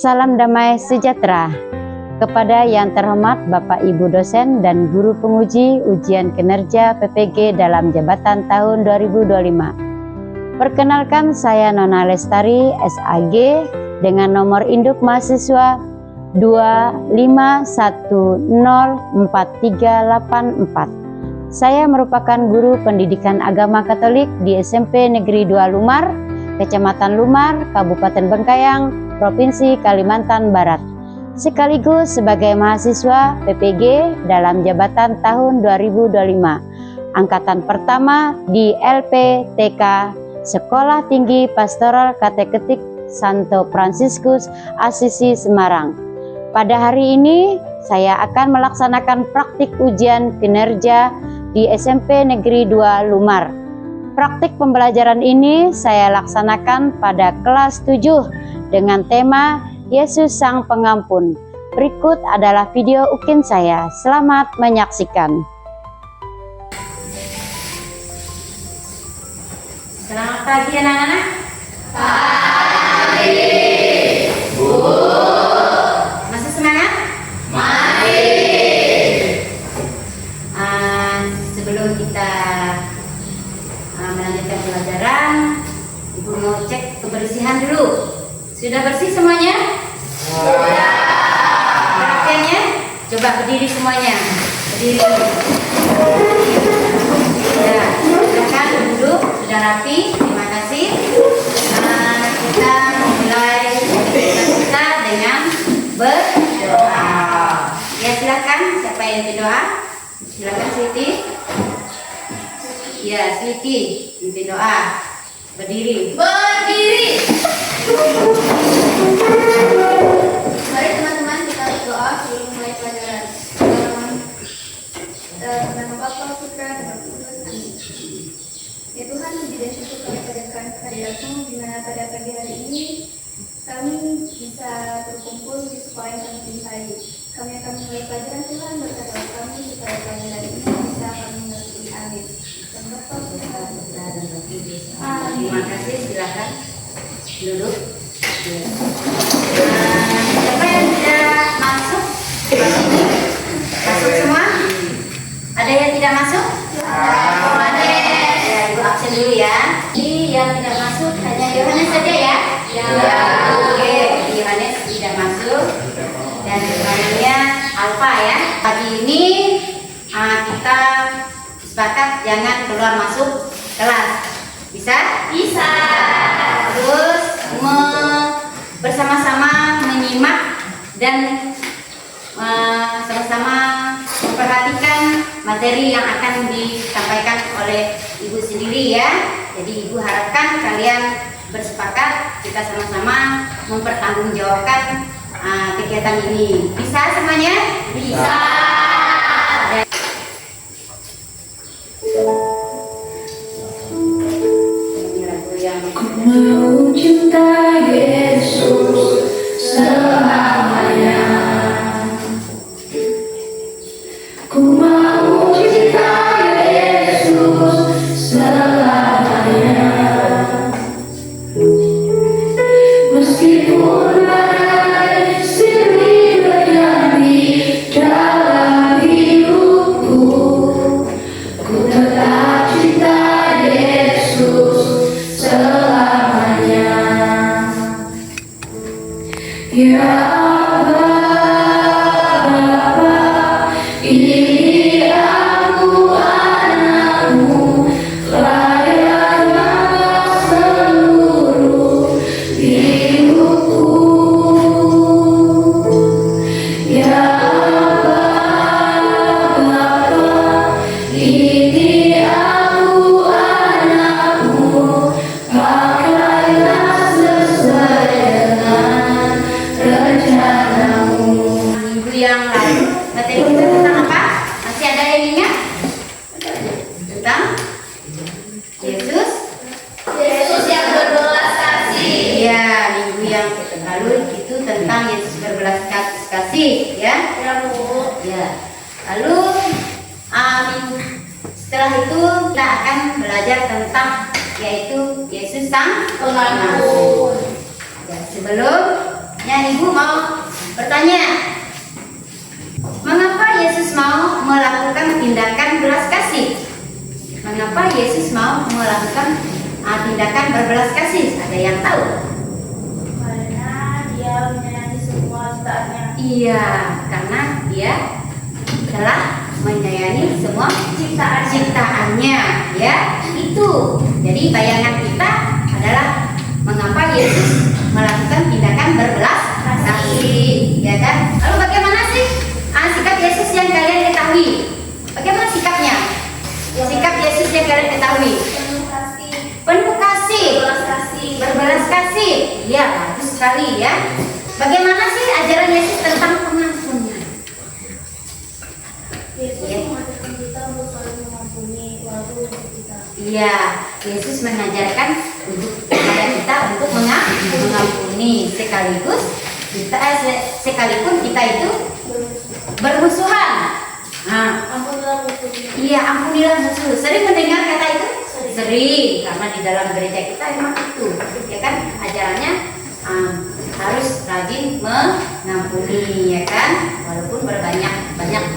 Salam damai sejahtera kepada yang terhormat Bapak Ibu dosen dan guru penguji ujian kinerja PPG dalam jabatan tahun 2025. Perkenalkan, saya Nona Lestari SAG dengan nomor induk mahasiswa 251043844. Saya merupakan guru pendidikan agama Katolik di SMP Negeri 2 Lumar, Kecamatan Lumar, Kabupaten Bengkayang, Provinsi Kalimantan Barat, sekaligus sebagai mahasiswa PPG dalam jabatan tahun 2025, angkatan pertama di LPTK Sekolah Tinggi Pastoral Kateketik Santo Fransiskus Asisi Semarang. Pada hari ini saya akan melaksanakan praktik ujian kinerja di SMP Negeri 2 Lumar. Praktik pembelajaran ini saya laksanakan pada kelas 7 dengan tema Yesus Sang Pengampun. Berikut adalah video ukin saya. Selamat menyaksikan. Selamat pagi anak-anak. Pagi, Bu. Masih semangat? Mari. Sebelum kita melanjutkan pelajaran, Ibu mau cek kebersihan dulu. Sudah bersih semuanya? Sudah. Perhatiannya, coba berdiri semuanya. Berdiri. Ya, silakan duduk. Sudah rapi. Terima kasih. Kita mulai kita dengan berdoa. Ya, silakan. Siapa yang berdoa? Silakan Siti. Ya, Siti, inti doa. Berdiri. Berdiri. Mari teman-teman kita berdoa sebelum mulai pelajaran. Nama Bapa, Putra, dan Roh Kudus. Amin. Ya Tuhan, puji dan syukur kami panjatkan kehadirat-Mu di mana pada pagi hari ini kami bisa berkumpul di sekolah yang kami cintai. Kami akan mulai pelajaran, Tuhan, berkatalah kami supaya pelajaran ini bisa kami mengerti. Amin. Terima kasih, silakan duduk. Siapa yang tidak masuk? Masuk semua? Ada yang tidak masuk? Ada. Ya, Ibu absen dulu ya. Ini yang tidak masuk hanya Yohanes saja ya? Ya. Oke, Yohanes tidak masuk. Dan namanya Alfa ya. Pagi ini kita sepakat jangan keluar masuk kelas. Bisa? Bisa. Terus bersama-sama menyimak dan sama-sama memperhatikan materi yang akan disampaikan oleh Ibu sendiri ya. Jadi Ibu harapkan kalian bersepakat kita sama-sama mempertanggungjawabkan kegiatan ini. Bisa semuanya? Bisa. Ku mau cinta Yesus selamanya. Ku mau cinta Yesus selamanya. Meskipun badai silih terjadi dalam hidupku, ku tetap cinta Yesus selamanya. Ya Bapa, ini aku anakmu, layaklah seluruh hidupku. Ya Bapa, ini aku anakmu, pakailah sesuai dengan rencanamu. Minggu yang lalu materi kita tentang apa? Masih ada yang ingat? Tentang Yesus? Yesus yang berbelas kasih. Iya, minggu yang lalu itu tentang Yesus berbelas kasih ya. Ya Bu. Ya. Lalu setelah itu kita akan belajar tentang yaitu Yesus Sang Pengampun. Ya, sebelumnya Ibu mau bertanya, mengapa Yesus mau melakukan tindakan belas kasih? Mengapa Yesus mau melakukan tindakan berbelas kasih? Ada yang tahu? Karena dia menyayangi semua ciptaannya. Iya, karena dia telah menyayangi semua ciptaannya, ya. Itu. Jadi bayangan kita adalah mengapa Yesus melakukan tindakan berbelas kasih, ya kan? Lalu bagaimana sih sikap Yesus yang kalian ketahui? Bagaimana sikapnya? Sikap Yesus yang kalian ketahui? Penuh kasih, berbelas kasih. Ya, bagus sekali ya. Bagaimana sih ajaran Yesus tentang pengampunan? Yesus mengajarkan kita untuk saling mengampuni walaupun kita. Iya, Yesus mengajarkan kepada kita untuk mengampuni sekalipun kita itu bermusuhan. Nah, Ampunilah musuhnya. iya, ampunilah musuh. Sering mendengar kata itu? Sering, karena di dalam gereja kita memang itu, ya kan? Ajarannya harus rajin mengampuni, ya kan? Walaupun banyak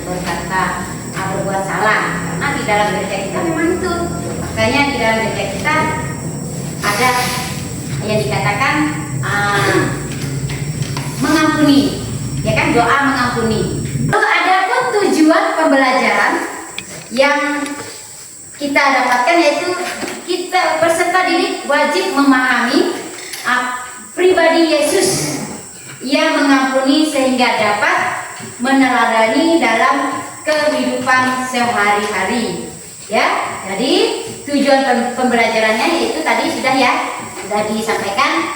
berkata berbuat salah, karena di dalam gereja kita memang itu. Makanya di dalam gereja kita ada yang dikatakan mengampuni, ya kan? Doa mengampuni. Lalu ada pun tujuan pembelajaran yang kita dapatkan, yaitu kita peserta didik wajib memahami pribadi Yesus yang mengampuni sehingga dapat meneladani dalam kehidupan sehari-hari. Ya, jadi tujuan pembelajarannya yaitu tadi sudah disampaikan.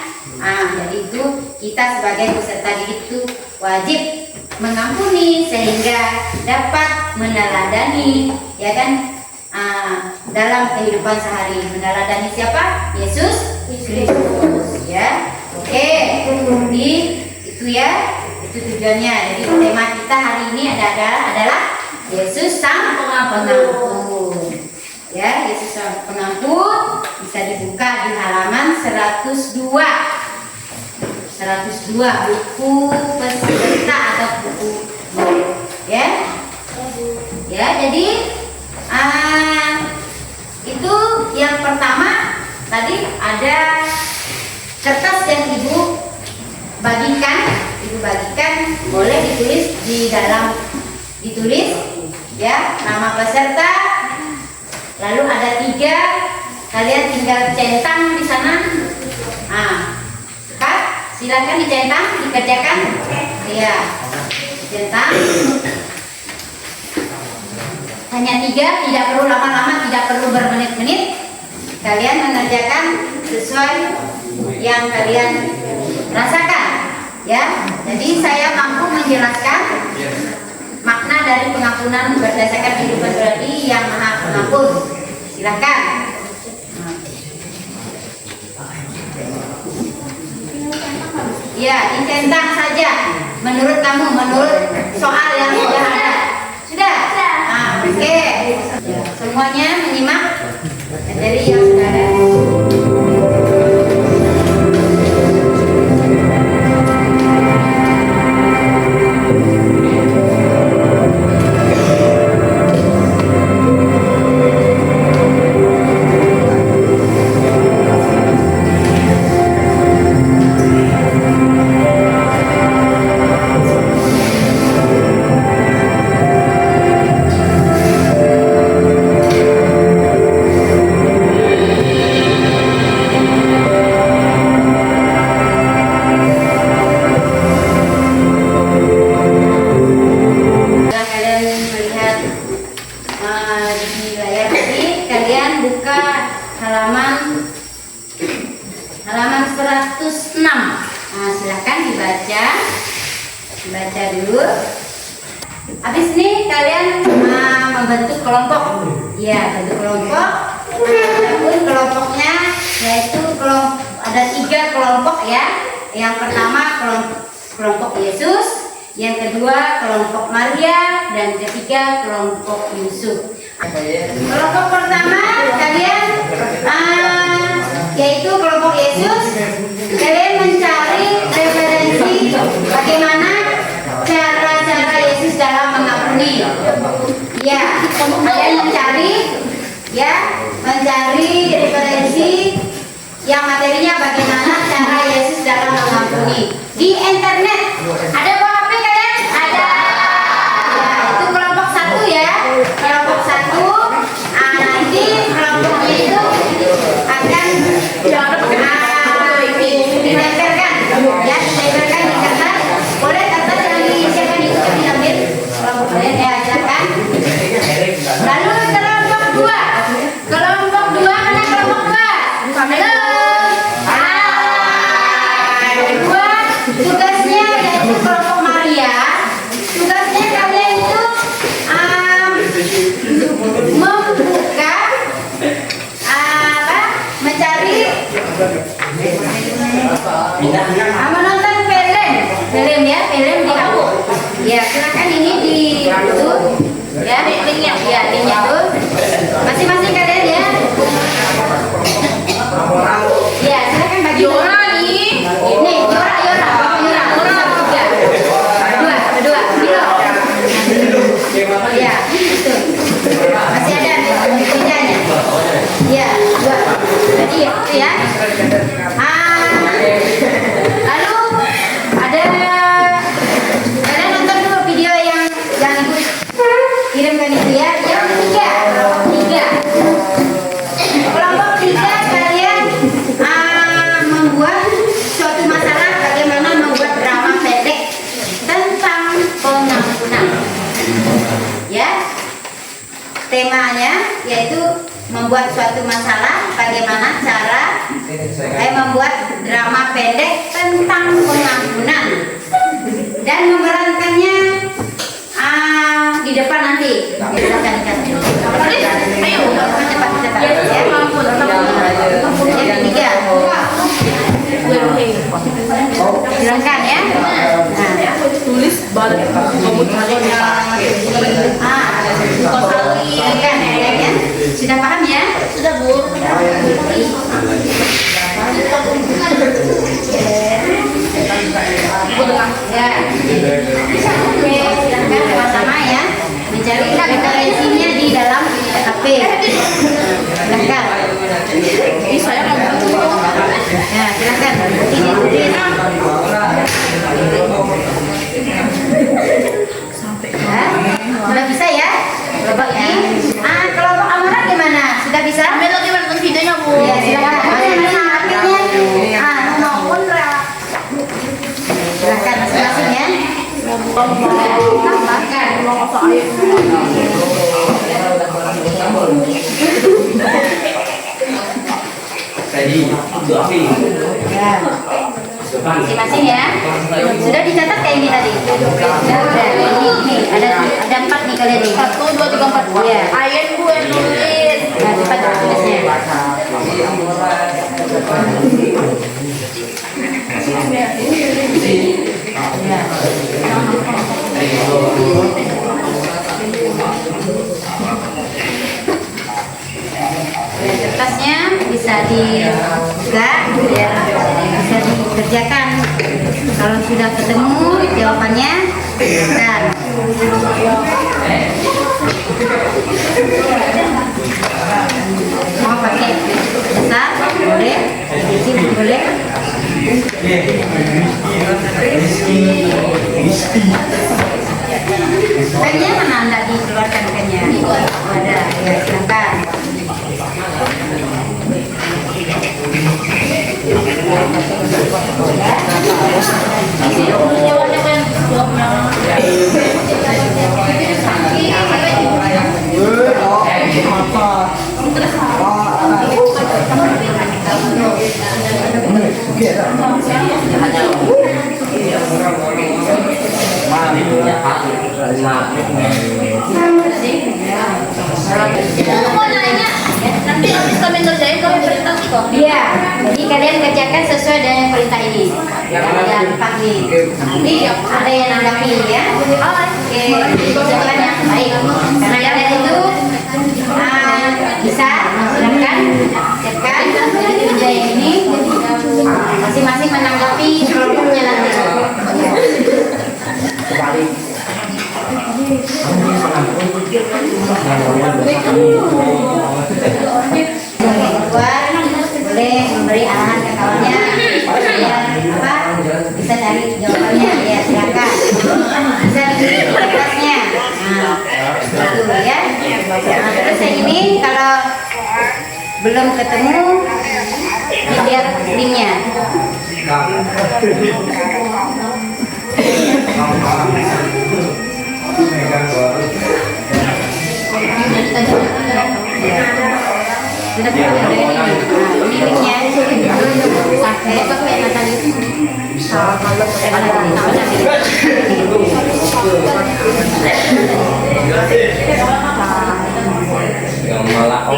Jadi itu kita sebagai peserta didik itu wajib mengampuni sehingga dapat meneladani, ya kan, dalam kehidupan sehari. Meneladani siapa? Yesus Kristus, ya. Oke, jadi itu ya, itu tujuannya. Jadi tema kita hari ini adalah Yesus Sang Pengampun. Ya, Yesus Sang Pengampun bisa dibuka di halaman 102 buku peserta atau buku ya. Ya, jadi itu yang pertama tadi ada kertas yang ibu bagikan boleh ditulis ya nama peserta, lalu ada 3, kalian tinggal centang di sana. Silakan dicentang, dikerjakan. Iya, centang. Hanya 3, tidak perlu lama-lama, tidak perlu bermenit-menit. Kalian mengerjakan sesuai yang kalian rasakan, ya. Jadi saya mampu menjelaskan makna dari pengampunan berdasarkan kehidupan pribadi yang Maha Pengampun. Silakan. Ya, dicentang saja. Menurut kamu, menurut soal yang sudah ada. Sudah? Oke. Semuanya menyimak dari yang sudah ada. Halaman 106. Silahkan dibaca dulu. Habis ini kalian membentuk kelompok. Ya, bentuk kelompok. Adapun kelompoknya yaitu ada 3 kelompok ya. Yang pertama kelompok Yesus, yang kedua kelompok Maria, dan ketiga kelompok Yusuf. Kelompok pertama kalian yaitu kelompok Yesus. Kalian mencari referensi ini. Di internet ada bawa HP kalian? Ada. Ya, itu kelompok 1 ya. Kelompok 1. Nanti kelompoknya itu akan ditempelkan ya, ditempelkan di kertas. Boleh kertas yang siapa nih yang diambil? Kelompok kalian ya, silakan. Lalu kelompok 2. Kelompok 2 mana kelompok 2? Halo. Kedua, tugasnya yaitu kelompok Maria. Tugasnya kalian itu membuka mencari menonton film ya, film di aku. Ya, silakan ini di itu ya, linknya ya, linknya tuh masing-masing kalian ya. Ya, silakan bagi Yora nih. Nih, Yora. Kedua. Ya, itu. Masih ada bedanya. Ya, 2. Jadi itu ya. Lalu ada kalian nonton dulu video yang ibu kirimkan itu ya. Yang ketiga. Kelompok 3 kalian membuat suatu masalah, bagaimana membuat drama pendek tentang pengampunan. Ya. Temanya yaitu membuat suatu masalah, bagaimana cara membuat drama pendek tentang pengampunan, dan memerankannya di depan nanti. Silakan dikasih. Ayo, cepat ya. Yang ketiga. Silakan ya. Tulis baru kamu Silakan ya. Sudah paham ya? Sudah, Bu. Ya. Oke, silakan sama-sama ya. Mencari referensinya di dalam HP. Silakan. saya nggak Ya, silakan. Ini. Ya, sudah bisa ya? Kelompok ini. Kelompok Amara gimana? Sudah bisa? Ambil lagi nonton videonya, Bu. Ya, silakan. Masing-masing HP-nya. Maupun silakan masing-masing ya. Tambahkan. Tadi Ya. Masing-masing ya. Sudah dicatat kayak ini tadi. Sudah. Ini ada 4 nih kalian nih. 1, 2, 3, 4. Iya. Ayen, Bu, yang nulis. Nah, cepat tulisnya. Kertasnya bisa dibuka ya, bisa dikerjakan. Kalau sudah ketemu jawabannya, dan mau pakai besar boleh, kecil boleh. Pennya mana anda dikeluarkan pennya? Ada, ya silakan. Mau nanya, nanti habis kami ngerjain kami beritahu kok. Iya, jadi kalian kerjakan sesuai dengan perintah ini. Yang 4 nih. Nanti ada yang nanggapi ya. Oke, jawaban yang baik. Karena kalian itu bisa silakan siapkan meja yang ini. Masing-masing menanggapi kelompoknya nanti. Keluar boleh memberi arahan ke kawannya, ya, apa bisa bisa cari jawabannya. Ya, silakan. Bisa di kertasnya. Nah, itu ya. Nah, terus yang ini kalau belum ketemu, dilihat linknya. Sudah ketemu ini. Nah, ini linknya. Sampai yang malah mau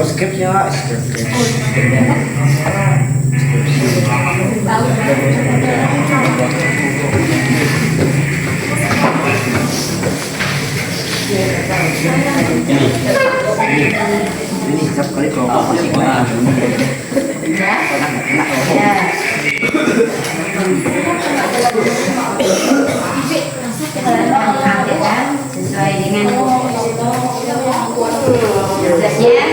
skripnya ini setiap kali kalau masih kena sesuai dengan tugasnya.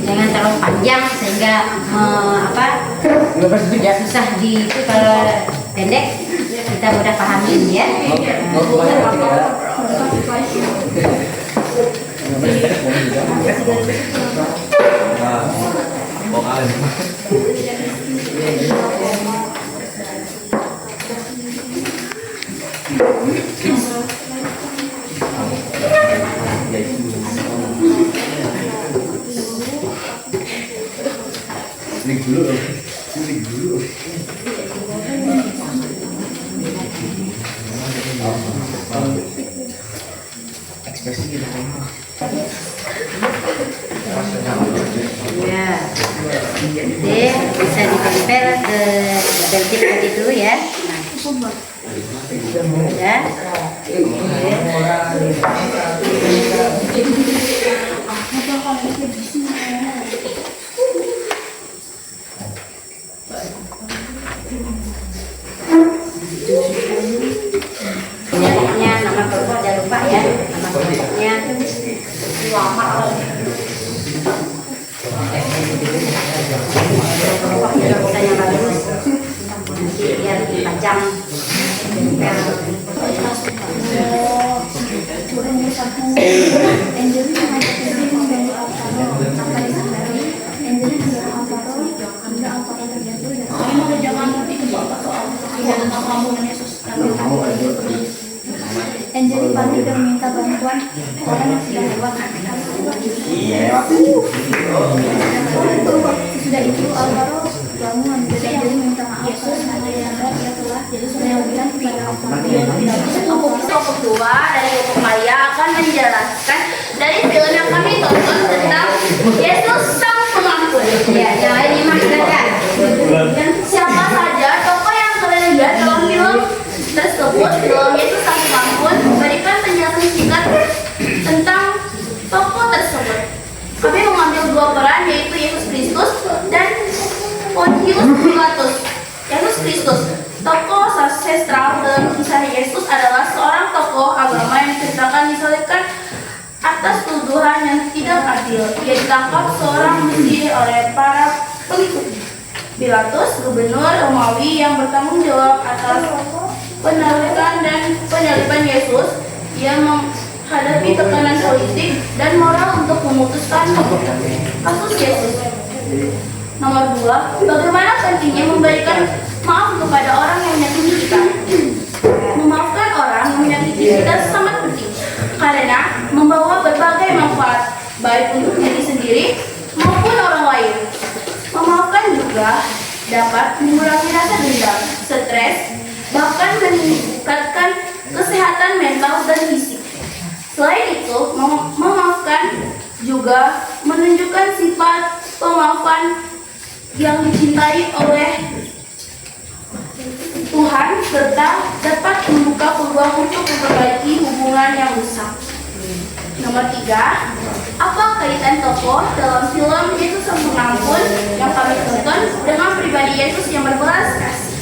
Jangan terlalu panjang sehingga susah di itu. Kalau pendek kita mudah pahamin ya. ekspresi gitu Ya, jadi bisa ditempel ke double tip tadi dulu ya. Ya. Penyakitnya nama kelompok jangan lupa ya. Nama kelompoknya bisa yang bagus. Nanti biar dipajang. Angel pagi meminta bantuan orang yang sudah lewat. Sesudah itu Alvaro bangun dan Angel meminta maaf karena dia telah melewatkan kepada Alvaro. Kelompok kedua dari kelompok Maya akan menjelaskan dari film yang kami tonton tentang Yesus Sang Pengampun. Ya, yang lain nyimak silakan. Dan siapa saja tokoh yang kalian lihat dalam film tersebut, film Yesus Sang Pengampun, memberikan penjelasan singkat tentang tokoh tersebut. Kami mengambil dua peran, yaitu Yesus Kristus dan Pontius Pilatus. Yesus Kristus, tokoh sastral dalam kisah Yesus, adalah seorang tokoh agama yang diceritakan disalibkan atas tuduhan yang tidak adil. Ia ditangkap seorang Mesir oleh para pengikutnya. Pilatus, gubernur Romawi yang bertanggung jawab atas penarikan dan penyaliban Yesus. Ia menghadapi tekanan politik dan moral untuk memutuskan kasus Yesus. Nomor 2, bagaimana pentingnya memberikan maaf kepada orang yang menyakiti kita. Memaafkan orang yang menyakiti kita sangat penting karena membawa berbagai manfaat, baik untuk diri sendiri maupun orang lain. Memaafkan juga dapat mengurangi rasa dendam, stres, bahkan meningkatkan kesehatan mental dan fisik. Selain itu, memaafkan juga menunjukkan sifat pemaafan yang dicintai oleh Tuhan serta dapat membuka peluang Apa kaitan tokoh dalam film Yesus Sang Pengampun yang kami tonton dengan pribadi Yesus yang berbelas kasih?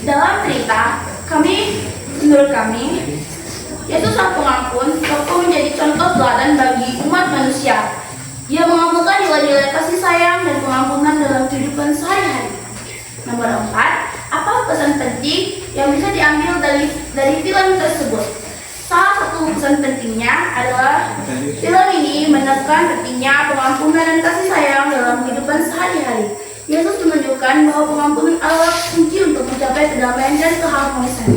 Dalam cerita, menurut kami, Yesus Sang Pengampun tokoh menjadi contoh teladan bagi umat manusia. Ia mengamalkan nilai-nilai kasih sayang dan pengampunan dalam kehidupan sehari-hari. Nomor 4, apa pesan penting yang bisa diambil dari film tersebut? Salah satu pesan pentingnya adalah film ini menekan pentingnya pengampunan dan kasih sayang dalam kehidupan sehari-hari. Yesus menunjukkan bahwa pengampunan adalah kunci untuk mencapai kedamaian dan keharmonisan.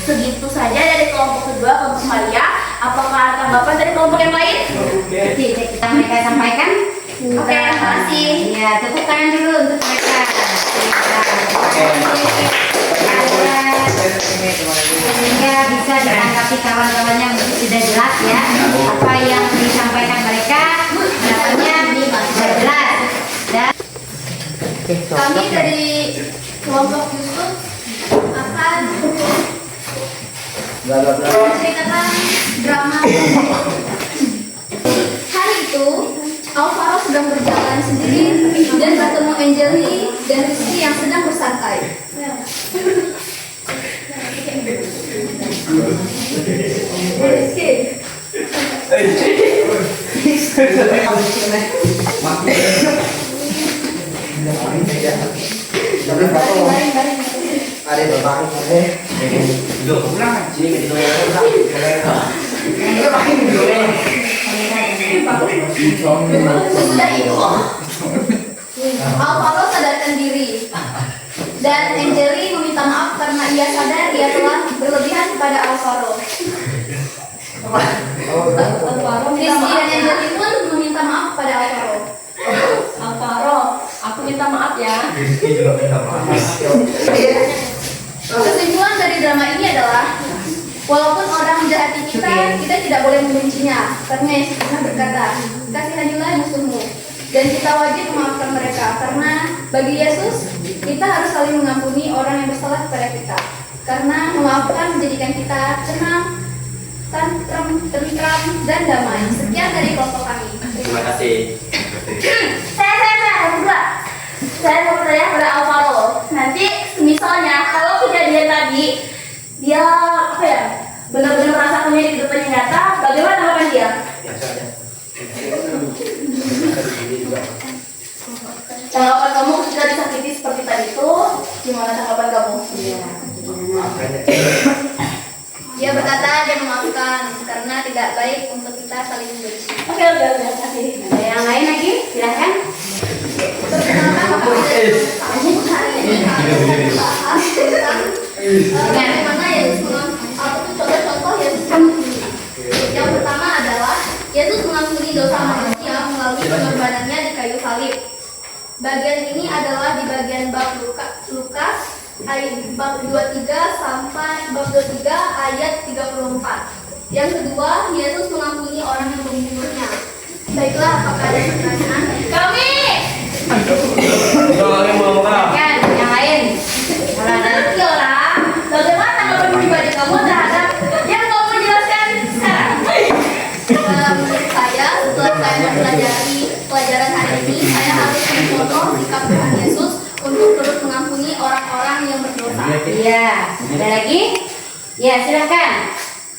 Segitu saja dari kelompok kedua, kelompok Maria. Apakah ada tanggapan dari kelompok yang lain? Kita mereka sampaikan. Oke, terima kasih. Ya, tepuk tangan dulu untuk mereka. Sehingga bisa ditanggapi kawan-kawannya sudah jelas ya apa yang disampaikan mereka, pendapatnya sudah jelas. Dan Kami dari kelompok Yusuf akan menceritakan drama. Hari itu, Alvaro sedang berjalan sendiri dan bertemu Angeli dan Rizky yang sedang bersantai. Rizky, Ada bapak Duh, pulang sini ke sesudah itu, Alvaro sadarkan diri dan Angeli meminta maaf karena ia sadar ia telah berlebihan kepada Alvaro. Rizky dan Angeli pun meminta maaf kepada Alvaro. Alvaro, aku minta maaf ya. Kesimpulan dari drama ini adalah walaupun orang menjahati kita, kita tidak boleh membencinya. Karena Yesus pernah berkata, kasihanilah musuhmu. Dan kita wajib memaafkan mereka. Karena bagi Yesus, kita harus saling mengampuni orang yang bersalah kepada kita. Karena memaafkan menjadikan kita tenang, tentram, dan damai. Sekian dari kelompok kami. Terima kasih. Saya mau bertanya pada Alvaro. Nanti misalnya kalau kejadian tadi dia benar-benar merasakannya di depannya nyata, bagaimana tanggapan dia? Tanggapan kamu ketika disakiti seperti tadi itu, gimana tanggapan kamu? Dia berkata dia memaafkan karena tidak baik untuk kita saling membenci. Oke, terima kasih. ada yang lain lagi? Silahkan. Perkenalkan kami hari ini akan membahas tentang bagaimana Yesus mengampuni contoh-contoh Yesus mengampuni. Yang pertama adalah Yesus mengampuni dosa manusia melalui pengorbanannya di kayu salib. Bagian ini adalah di bagian bab Lukas ayat bab 23 sampai bab 23 ayat 34. Yang kedua, Yesus mengampuni orang yang membunuhnya. Baiklah, apakah ada pertanyaan? Kami Silahkan. Yang lain. Kalau ada Kiora, bagaimana tanggapan pribadi kamu terhadap yang kamu jelaskan sekarang? Menurut saya, setelah saya mempelajari pelajaran hari ini, saya harus mencontoh sikap Tuhan Yesus untuk terus mengampuni orang-orang yang berdosa. Iya. Ada lagi? Ya, silahkan.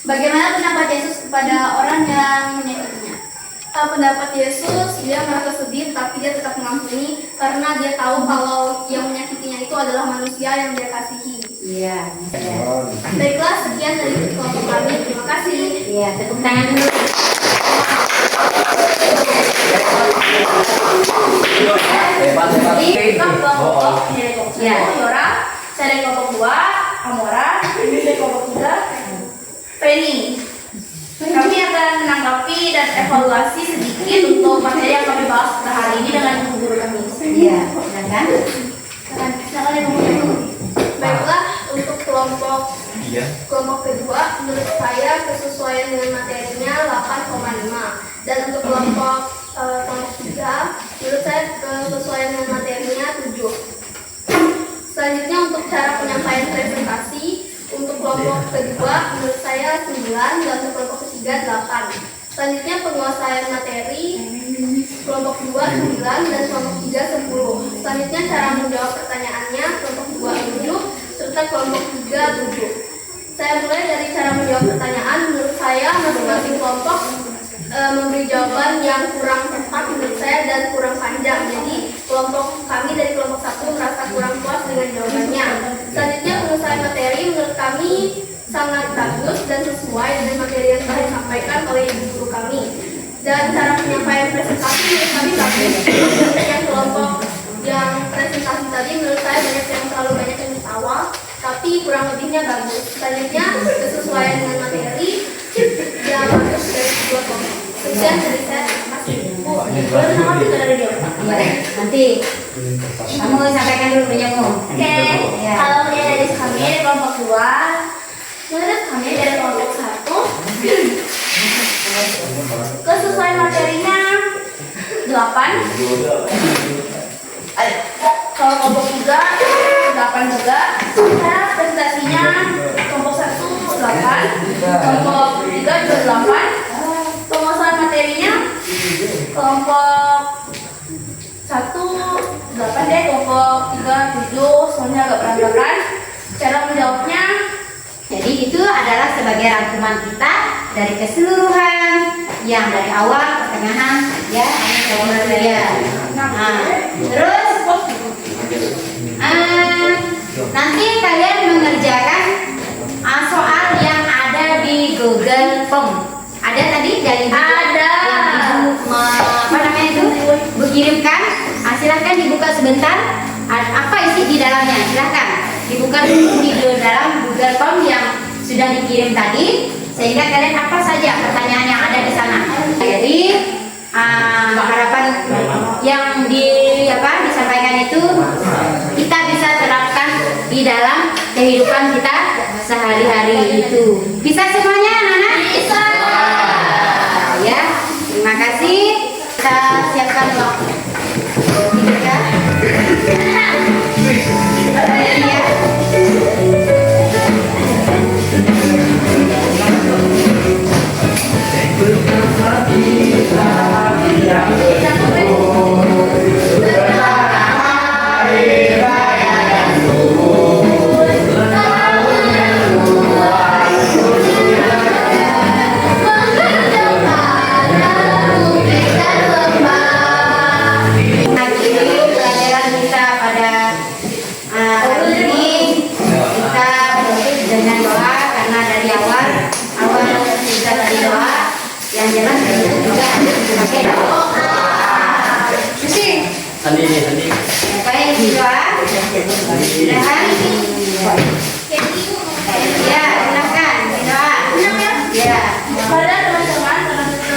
Bagaimana pendapat Yesus kepada orang yang menyakitinya? Pendapat Yesus, dia merasa sedih tapi dia tetap mengampuni karena dia tahu kalau yang menyakitinya itu adalah manusia yang dia kasihi. Iya. Baiklah, sekian dari kelompok kami. Terima kasih. Iya, tepuk tangan dulu. Kita kelompok dari kelompok Ya. Kiora, saya dari kelompok 2, Amora, ini dari kelompok 3, Penny. Kami akan menanggapi dan evaluasi sedikit untuk materi yang kami bahas pada hari ini dengan guru kami. Iya, silahkan. Silakan yang ngomong. Baiklah, untuk kelompok kedua, menurut saya kesesuaian dengan materinya 8,5. Dan untuk kelompok 3, menurut saya kesesuaian dengan materinya 7. Selanjutnya untuk cara penyampaian presentasi, 9 dan kelompok ketiga 8. Selanjutnya penguasaan materi kelompok 2 9 dan kelompok 3 10. Selanjutnya cara menjawab pertanyaannya kelompok 2 7 serta kelompok 3 7. Saya mulai dari cara menjawab pertanyaan. Menurut saya masing-masing kelompok memberi jawaban yang kurang tepat menurut saya dan kurang panjang. Jadi kelompok kami dari kelompok 1 merasa kurang puas dengan jawabannya. Selanjutnya pengusahaan materi menurut kami sangat bagus dan sesuai dengan materi yang telah disampaikan oleh ibu guru kami. Dan cara penyampaian presentasi menurut kami bagus. Yang kelompok yang presentasi tadi menurut saya terlalu banyak yang ketawa, tapi kurang lebihnya bagus. Selanjutnya kesesuaian dengan materi yang bagus dari kedua kelompok. Sekian dari saya, terima kasih. Nanti dari dia. Nanti kamu sampaikan dulu penyamu. Oke, kalau melihat dari kami dari kelompok 2, menurut kami dari kelompok 1 kesesuaian materinya 8. Kalau kelompok 3 8 juga. Cara presentasinya kelompok 1 8, kelompok 3 juga 8. Penguasaan materinya kelompok 1 8 deh, kelompok 3 7, soalnya agak berantakan. Cara menjawabnya, Jadi itu adalah sebagai rangkuman kita dari keseluruhan yang dari awal, pertengahan, ya, ya. Nah, terus nanti kalian mengerjakan soal yang ada di Google Form. Ada tadi dari Ada. yang ibu apa namanya itu ibu kirimkan. Silahkan dibuka sebentar. Apa isi di dalamnya? Silahkan dibuka di dalam Google Form yang sudah dikirim tadi, sehingga kalian apa saja pertanyaan yang ada di sana. Jadi harapan yang disampaikan itu kita bisa terapkan di dalam kehidupan kita sehari-hari itu. Bisa semuanya, anak-anak? Bisa. Ya, terima kasih. Kita siapkan waktu. Sandi. Baik, doa. Silakan. Ya, silakan doa. Ya. pada teman-teman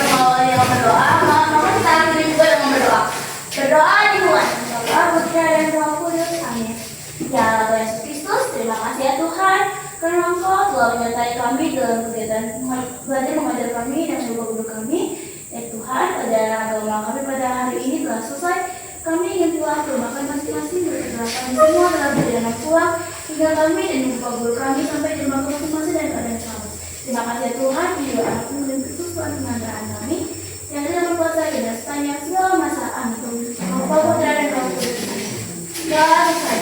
mau berdoa, maka kita akan juga dengan berdoa. Berdoa dimulai. Berdoa Putra dan Roh Kudus. Amin. Ya Tuhan Yesus Kristus, terima kasih ya Tuhan, karena Engkau telah menyertai kami dalam kegiatan belajar mengajar kami dan guru-guru kami. Ya Tuhan, pelajaran agama kami pada hari ini telah selesai. Kami ingin pulang ke rumah masing-masing, berkata kami semua telah berjalan pulang, hingga kami dan bapak guru kami sampai di rumah masing-masing dan keadaan selamat. Terima kasih ya Tuhan, juga anakmu dan Kristus Tuhan pengantaraan kami, yang telah berkuasa dan sepanjang segala masa. Amin. Bapak Putra dan Roh Kudus. Ya, selesai.